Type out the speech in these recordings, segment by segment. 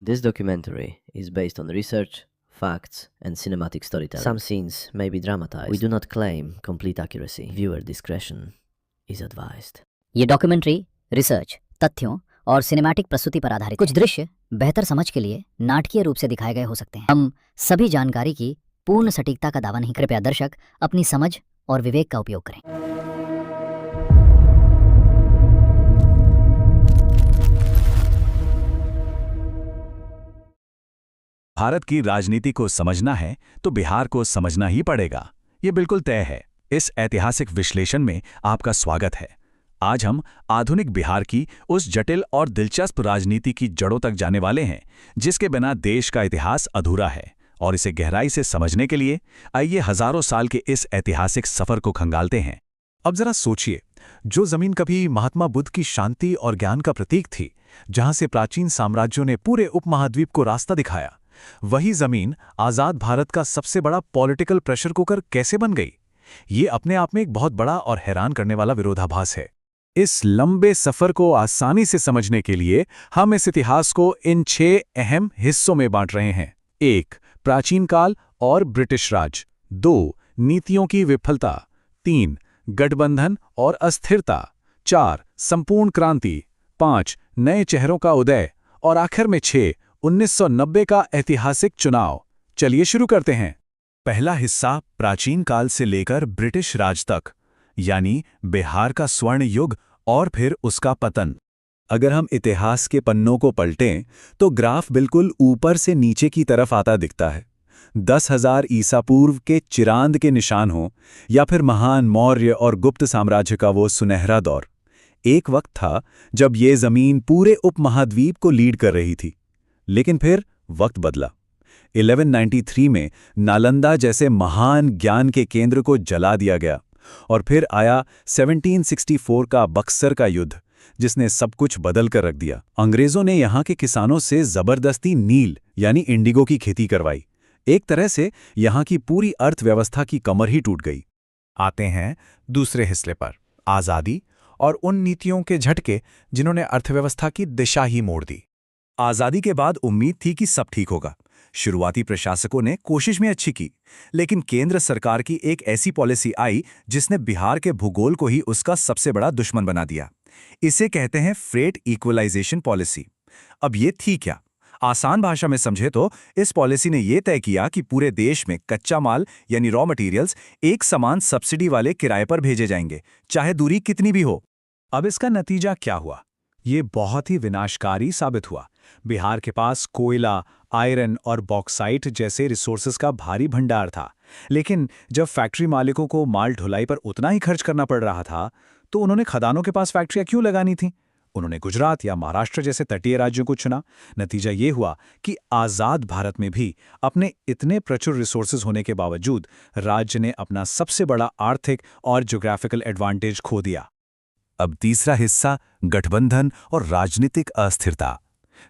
This documentary is based on research, facts, and cinematic storytelling. Some scenes may be dramatized. We do not claim complete accuracy. Viewer discretion is advised. ये documentary research, तथ्यों और cinematic प्रस्तुति पर आधारित। कुछ दृश्य बेहतर समझ के लिए नाटकीय रूप से दिखाए गए हो सकते हैं। हम सभी जानकारी की पूर्ण सटीकता का दावा नहीं। कृपया दर्शक अपनी समझ और विवेक का उपयोग करें। भारत की राजनीति को समझना है तो बिहार को समझना ही पड़ेगा, ये बिल्कुल तय है। इस ऐतिहासिक विश्लेषण में आपका स्वागत है। आज हम आधुनिक बिहार की उस जटिल और दिलचस्प राजनीति की जड़ों तक जाने वाले हैं, जिसके बिना देश का इतिहास अधूरा है। और इसे गहराई से समझने के लिए आइए हजारों साल के इस ऐतिहासिक सफर को खंगालते हैं। अब जरा सोचिए, जो जमीन कभी महात्मा बुद्ध की शांति और ज्ञान का प्रतीक थी, जहां से प्राचीन साम्राज्यों ने पूरे उपमहाद्वीप को रास्ता दिखाया, वही जमीन आजाद भारत का सबसे बड़ा पॉलिटिकल प्रेशर कुकर कैसे बन गई? ये अपने आप में एक बहुत बड़ा और हैरान करने वाला विरोधाभास है। इस लंबे सफर को आसानी से समझने के लिए हम इस इतिहास को इन 6 अहम हिस्सों में बांट रहे हैं। 1. प्राचीन काल और ब्रिटिश राज। 2. नीतियों की विफलता। 3. गठबंधन और अस्थिरता। 4. संपूर्ण क्रांति। 5. नए चेहरों का उदय। और आखिर में 6. 1990 का ऐतिहासिक चुनाव। चलिए शुरू करते हैं। पहला हिस्सा प्राचीन काल से लेकर ब्रिटिश राज तक, यानी बिहार का स्वर्ण युग और फिर उसका पतन। अगर हम इतिहास के पन्नों को पलटें तो ग्राफ बिल्कुल ऊपर से नीचे की तरफ आता दिखता है। 10,000 ईसा पूर्व के चिरांद के निशान हों या फिर महान मौर्य और गुप्त साम्राज्य का वो सुनहरा दौर। एक वक्त था जब ये जमीन पूरे उपमहाद्वीप को लीड कर रही थी, लेकिन फिर वक्त बदला। 1193 में नालंदा जैसे महान ज्ञान के केंद्र को जला दिया गया, और फिर आया 1764 का बक्सर का युद्ध, जिसने सब कुछ बदल कर रख दिया। अंग्रेजों ने यहाँ के किसानों से जबरदस्ती नील यानी इंडिगो की खेती करवाई। एक तरह से यहाँ की पूरी अर्थव्यवस्था की कमर ही टूट गई। आते हैं दूसरे हिस्से पर, आज़ादी और उन नीतियों के झटके जिन्होंने अर्थव्यवस्था की दिशा ही मोड़ दी। आज़ादी के बाद उम्मीद थी कि सब ठीक होगा। शुरुआती प्रशासकों ने कोशिश में अच्छी की, लेकिन केंद्र सरकार की एक ऐसी पॉलिसी आई जिसने बिहार के भूगोल को ही उसका सबसे बड़ा दुश्मन बना दिया। इसे कहते हैं फ्रेट इक्वलाइजेशन पॉलिसी। अब ये थी क्या? आसान भाषा में समझे तो इस पॉलिसी ने यह तय किया कि पूरे देश में कच्चा माल यानी रॉ मटेरियल्स एक समान सब्सिडी वाले किराए पर भेजे जाएंगे, चाहे दूरी कितनी भी हो। अब इसका नतीजा क्या हुआ? ये बहुत ही विनाशकारी साबित हुआ। बिहार के पास कोयला, आयरन और बॉक्साइट जैसे रिसोर्सेज का भारी भंडार था, लेकिन जब फैक्ट्री मालिकों को माल ढुलाई पर उतना ही खर्च करना पड़ रहा था, तो उन्होंने खदानों के पास फैक्ट्रियां क्यों लगानी थी? उन्होंने गुजरात या महाराष्ट्र जैसे तटीय राज्यों को चुना। नतीजा ये हुआ कि आज़ाद भारत में भी अपने इतने प्रचुर रिसोर्सेज होने के बावजूद राज्य ने अपना सबसे बड़ा आर्थिक और ज्योग्राफिकल एडवांटेज खो दिया। अब तीसरा हिस्सा, गठबंधन और राजनीतिक अस्थिरता।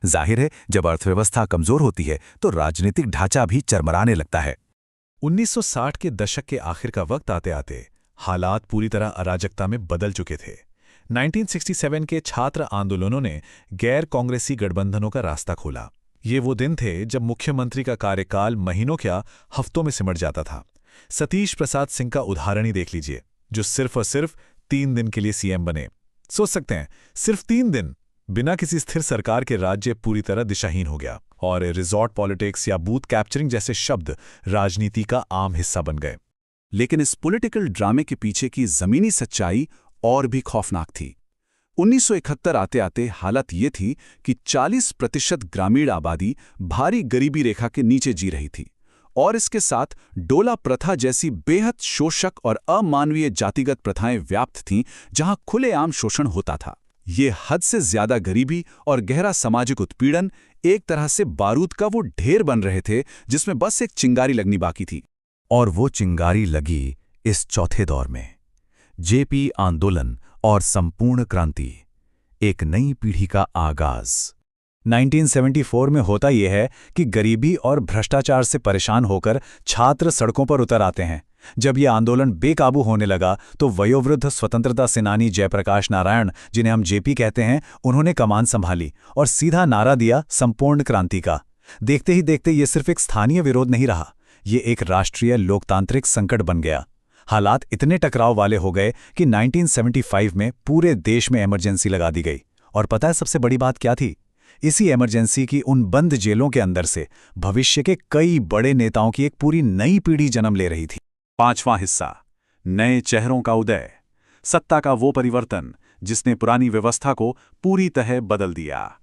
जाहिर है, जब अर्थव्यवस्था कमजोर होती है तो राजनीतिक ढांचा भी चरमराने लगता है। 1960 के दशक के आखिर का वक्त आते आते हालात पूरी तरह अराजकता में बदल चुके थे। 1967 के छात्र आंदोलनों ने गैर कांग्रेसी गठबंधनों का रास्ता खोला। ये वो दिन थे जब मुख्यमंत्री का कार्यकाल महीनों क्या हफ्तों में सिमट जाता था। सतीश प्रसाद सिंह का उदाहरण ही देख लीजिए, जो सिर्फ और सिर्फ 3 दिन के लिए सीएम बने। सोच सकते हैं, सिर्फ 3 दिन बिना किसी स्थिर सरकार के राज्य पूरी तरह दिशाहीन हो गया, और रिजॉर्ट पॉलिटिक्स या बूथ कैप्चरिंग जैसे शब्द राजनीति का आम हिस्सा बन गए। लेकिन इस पॉलिटिकल ड्रामे के पीछे की जमीनी सच्चाई और भी खौफनाक थी। 1971 आते आते हालत ये थी कि 40% ग्रामीण आबादी भारी गरीबी रेखा के नीचे जी रही थी, और इसके साथ डोला प्रथा जैसी बेहद शोषक और अमानवीय जातिगत प्रथाएं व्याप्त थीं, जहां खुलेआम शोषण होता था। ये हद से ज्यादा गरीबी और गहरा सामाजिक उत्पीड़न एक तरह से बारूद का वो ढेर बन रहे थे जिसमें बस एक चिंगारी लगनी बाकी थी। और वो चिंगारी लगी इस चौथे दौर में। जेपी आंदोलन और संपूर्ण क्रांति, एक नई पीढ़ी का आगाज। 1974 में होता यह है कि गरीबी और भ्रष्टाचार से परेशान होकर छात्र सड़कों पर उतर आते हैं। जब यह आंदोलन बेकाबू होने लगा तो वयोवृद्ध स्वतंत्रता सेनानी जयप्रकाश नारायण, जिन्हें हम जेपी कहते हैं, उन्होंने कमान संभाली और सीधा नारा दिया संपूर्ण क्रांति का। देखते ही देखते ये सिर्फ एक स्थानीय विरोध नहीं रहा, ये एक राष्ट्रीय लोकतांत्रिक संकट बन गया। हालात इतने टकराव वाले हो गए कि 1975 में पूरे देश में इमरजेंसी लगा दी गई। और पता है सबसे बड़ी बात क्या थी? इसी इमरजेंसी की उन बंद जेलों के अंदर से भविष्य के कई बड़े नेताओं की एक पूरी नई पीढ़ी जन्म ले रही थी। 5वां हिस्सा, नए चेहरों का उदय, सत्ता का वो परिवर्तन जिसने पुरानी व्यवस्था को पूरी तरह बदल दिया।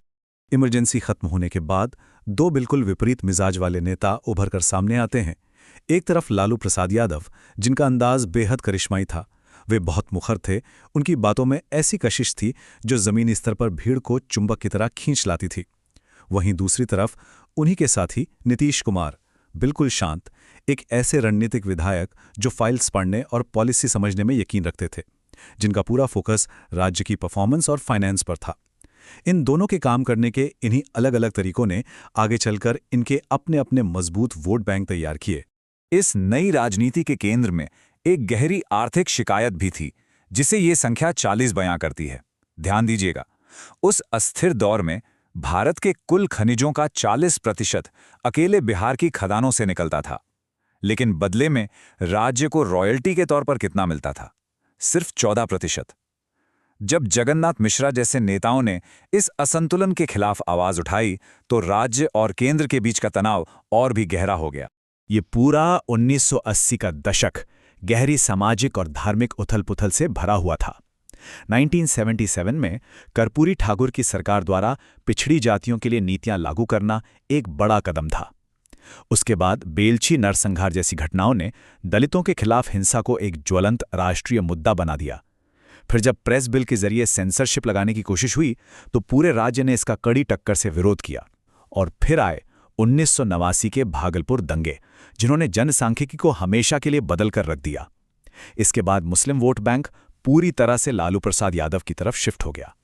इमरजेंसी खत्म होने के बाद दो बिल्कुल विपरीत मिजाज वाले नेता उभर कर सामने आते हैं। एक तरफ लालू प्रसाद यादव, जिनका अंदाज बेहद करिश्माई था। वे बहुत मुखर थे, उनकी बातों में ऐसी कशिश थी जो जमीनी स्तर पर भीड़ को चुंबक की तरह खींच लाती थी। वहीं दूसरी तरफ उन्हीं के साथी नीतीश कुमार, बिल्कुल शांत, एक ऐसे रणनीतिक विधायक जो फाइल्स पढ़ने और पॉलिसी समझने में यकीन रखते थे, जिनका पूरा फोकस राज्य की परफॉर्मेंस और फाइनेंस पर था। इन दोनों के काम करने के इन्हीं अलग अलग तरीकों ने आगे चलकर इनके अपने अपने मजबूत वोट बैंक तैयार किए। इस नई राजनीति के केंद्र में एक गहरी आर्थिक शिकायत भी थी, जिसे ये संख्या 40 बयां करती है। ध्यान दीजिएगा, उस अस्थिर दौर में भारत के कुल खनिजों का 40% अकेले बिहार की खदानों से निकलता था, लेकिन बदले में राज्य को रॉयल्टी के तौर पर कितना मिलता था? सिर्फ 14%। जब जगन्नाथ मिश्रा जैसे नेताओं ने इस असंतुलन के खिलाफ आवाज उठाई तो राज्य और केंद्र के बीच का तनाव और भी गहरा हो गया। ये पूरा 1980 का दशक गहरी सामाजिक और धार्मिक उथल-पुथल से भरा हुआ था। 1977 में कर्पूरी ठाकुर की सरकार द्वारा पिछड़ी जातियों के लिए नीतियां लागू करना एक बड़ा कदम था। उसके बाद बेलछी नरसंहार जैसी घटनाओं ने दलितों के खिलाफ हिंसा को एक ज्वलंत राष्ट्रीय मुद्दा बना दिया। फिर जब प्रेस बिल के जरिए सेंसरशिप लगाने की कोशिश हुई तो पूरे राज्य ने इसका कड़ी टक्कर से विरोध किया। और फिर आए 1989 के भागलपुर दंगे, जिन्होंने जनसांख्यिकी को हमेशा के लिए बदल कर रख दिया। इसके बाद मुस्लिम वोट बैंक पूरी तरह से लालू प्रसाद यादव की तरफ शिफ्ट हो गया।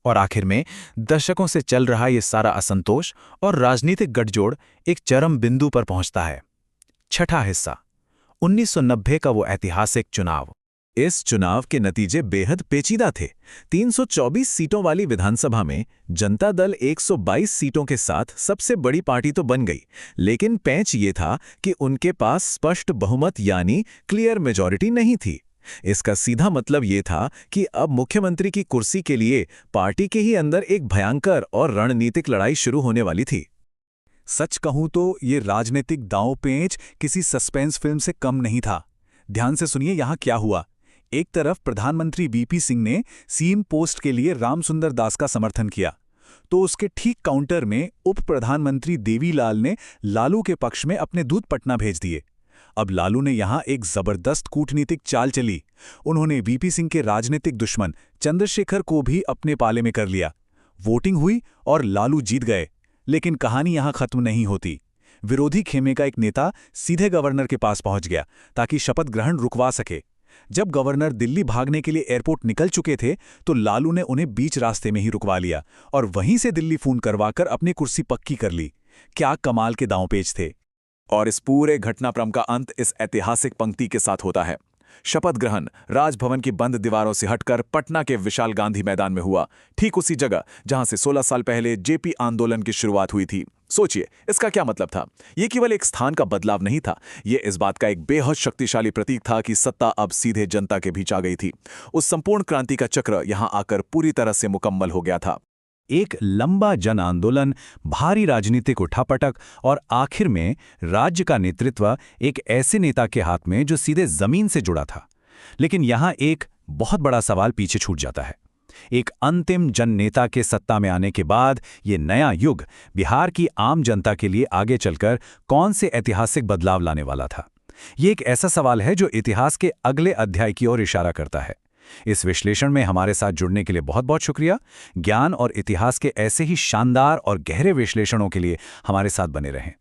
और आखिर में दशकों से चल रहा ये सारा असंतोष और राजनीतिक गठजोड़ एक चरम बिंदु पर पहुंचता है। छठा हिस्सा, 1990 का वो ऐतिहासिक चुनाव। इस चुनाव के नतीजे बेहद पेचीदा थे। 324 सीटों वाली विधानसभा में जनता दल 122 सीटों के साथ सबसे बड़ी पार्टी तो बन गई, लेकिन पैंच ये था कि उनके पास स्पष्ट बहुमत यानी क्लियर मेजॉरिटी नहीं थी। इसका सीधा मतलब ये था कि अब मुख्यमंत्री की कुर्सी के लिए पार्टी के ही अंदर एक भयंकर और रणनीतिक लड़ाई शुरू होने वाली थी। सच कहूं तो ये राजनीतिक दांव-पेंच किसी सस्पेंस फिल्म से कम नहीं था। ध्यान से सुनिए यहां क्या हुआ। एक तरफ प्रधानमंत्री बीपी सिंह ने सीएम पोस्ट के लिए रामसुंदर दास का समर्थन किया, तो उसके ठीक काउंटर में उप प्रधानमंत्री देवीलाल ने लालू के पक्ष में अपने दूत पटना भेज दिए। अब लालू ने यहां एक जबरदस्त कूटनीतिक चाल चली। उन्होंने वीपी सिंह के राजनीतिक दुश्मन चंद्रशेखर को भी अपने पाले में कर लिया। वोटिंग हुई और लालू जीत गए, लेकिन कहानी यहां खत्म नहीं होती। विरोधी खेमे का एक नेता सीधे गवर्नर के पास पहुंच गया ताकि शपथ ग्रहण रुकवा सके। जब गवर्नर दिल्ली भागने के लिए एयरपोर्ट निकल चुके थे तो लालू ने उन्हें बीच रास्ते में ही रुकवा लिया और वहीं से दिल्ली फोन करवाकर अपनी कुर्सी पक्की कर ली। क्या कमाल के दांव-पेच थे। और इस पूरे घटनाक्रम का अंत इस ऐतिहासिक पंक्ति के साथ होता है। शपथ ग्रहण राजभवन की बंद दीवारों से हटकर पटना के विशाल गांधी मैदान में हुआ, ठीक उसी जगह जहां से 16 साल पहले जेपी आंदोलन की शुरुआत हुई थी। सोचिए, इसका क्या मतलब था? यह केवल एक स्थान का बदलाव नहीं था, यह इस बात का एक बेहद शक्तिशाली प्रतीक था कि सत्ता अब सीधे जनता के बीच आ गई थी। उस संपूर्ण क्रांति का चक्र यहां आकर पूरी तरह से मुकम्मल हो गया था। एक लंबा जन आंदोलन, भारी राजनीतिक उठापटक और आखिर में राज्य का नेतृत्व एक ऐसे नेता के हाथ में जो सीधे जमीन से जुड़ा था। लेकिन यहां एक बहुत बड़ा सवाल पीछे छूट जाता है। एक अंतिम जन नेता के सत्ता में आने के बाद ये नया युग बिहार की आम जनता के लिए आगे चलकर कौन से ऐतिहासिक बदलाव लाने वाला था? ये एक ऐसा सवाल है जो इतिहास के अगले अध्याय की ओर इशारा करता है। इस विश्लेषण में हमारे साथ जुड़ने के लिए बहुत बहुत शुक्रिया। ज्ञान और इतिहास के ऐसे ही शानदार और गहरे विश्लेषणों के लिए हमारे साथ बने रहें।